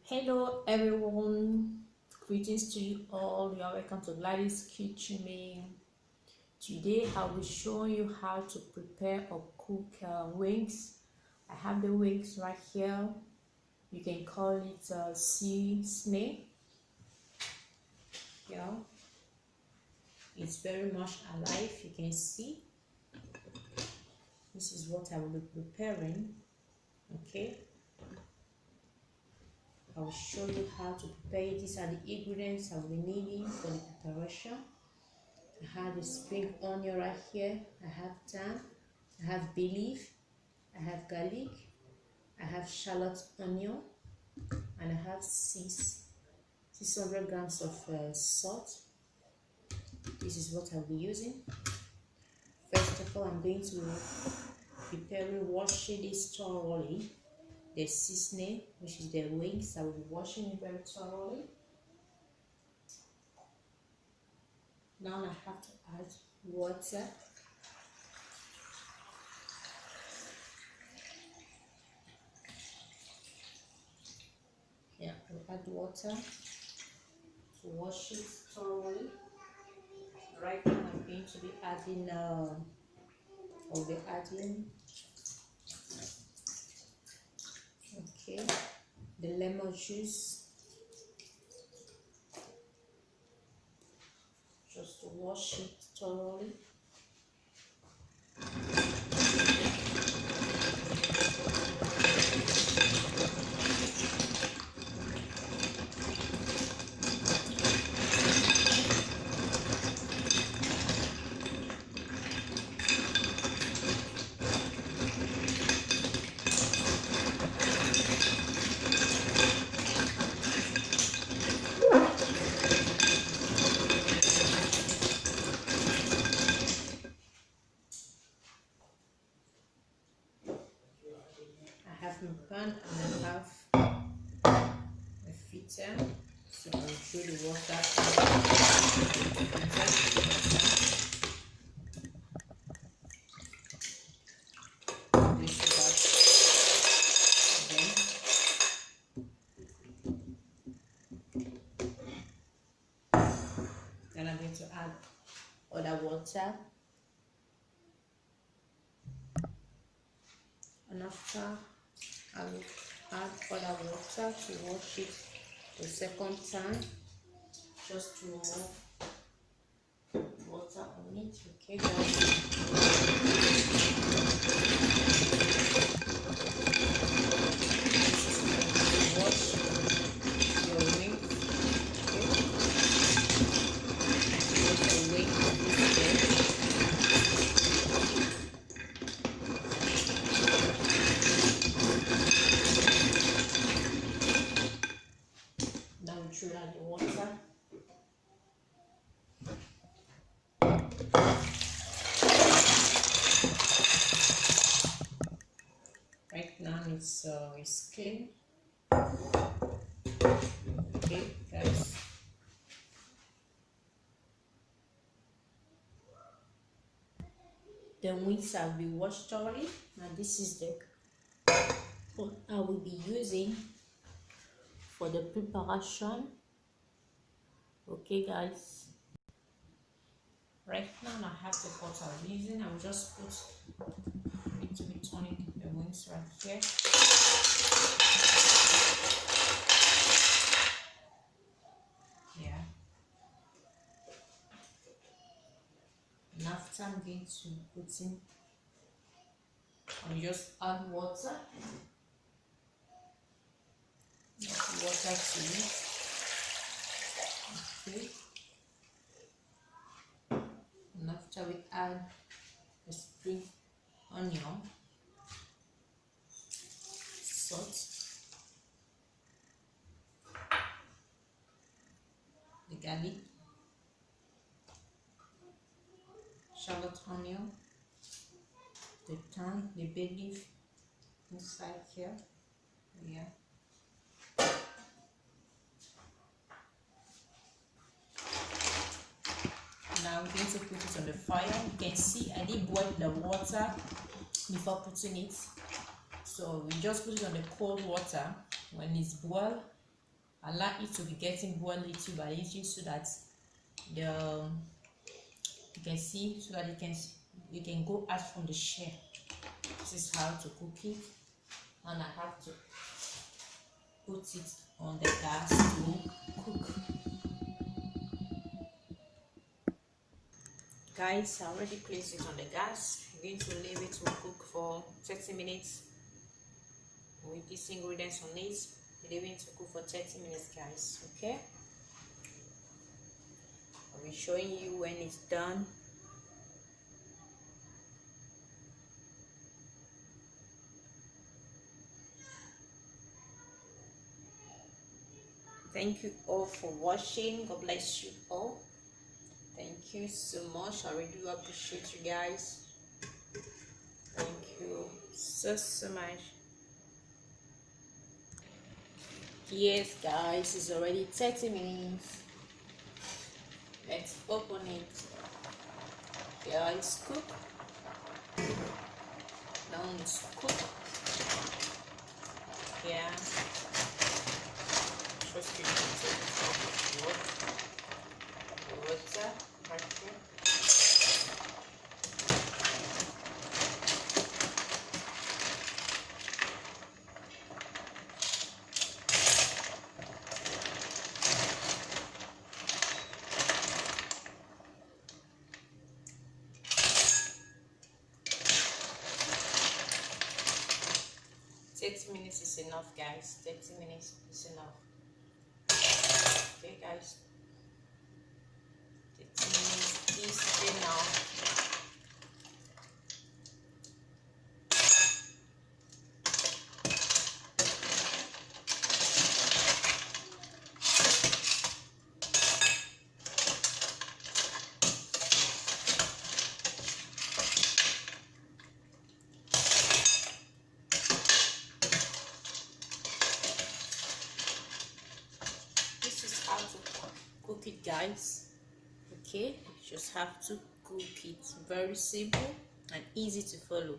Hello everyone, greetings to you all. You are welcome to Gladys Kitchen. Today I will show you how to prepare or cook wings. I have the wings right here. You can call it sea snail. Yeah, it's very much alive. You can see. This is what I will be preparing. Okay, I will show you how to prepare it. These are the ingredients I will be needing for the preparation. I have a spring onion right here. I have thyme. I have bay leaf. I have garlic. I have shallot onion, and I have 600 grams of salt. This is what I'll be using. First of all, I'm going to prepare washing this thoroughly. The seasoning, which is the wings, I will be washing it very thoroughly. Now I have to add water. Yeah, we'll add water to wash it thoroughly. Right now I'm going to be adding the lemon juice, just to wash it thoroughly. I have my pan and I have a filter, so I'll throw the water then I'm going to add other water, and after I will add other water to wash it the second time, just to remove water on it. Okay, guys. Wash your wings. Now we throw out the water. Right now it's clean. Okay, guys. The wings will be washed thoroughly. Now this is the what I will be using for the preparation. Okay, guys. Right now I have the pot I'm using. I'll just put it to be turning the wings right here. Yeah. And after I'm going to put in, I'll just add water. Water to it. Okay. And after we add the spring onion, salt, the garlic, shallot onion, the thyme, the bay leaf inside here. Yeah. Now I'm going to put it on the fire. You can see I did boil the water before putting it, so we just put it on the cold water. When it's boiled, allow it to be getting boiled little by little, so that the you can see, so that you can go out from the shell. This is how to cook it, and I have to put it on the gas to cook. Guys, I already placed it on the gas. I'm going to leave it to cook for 30 minutes with these ingredients on it. Leave it to cook for 30 minutes, guys. Okay, I'll be showing you when it's done. Thank you all for watching. God bless you all. Thank you so much. I really do appreciate you guys. Thank you so much. Yes, guys, it's already 30 minutes. Let's open it. Here is cook. Now it's cook. Yeah. First you can take water right here. 30 minutes is enough, guys. 30 minutes is enough. Okay, guys. 30 minutes is enough. How to cook it, guys. Okay, you just have to cook it. Very simple and easy to follow.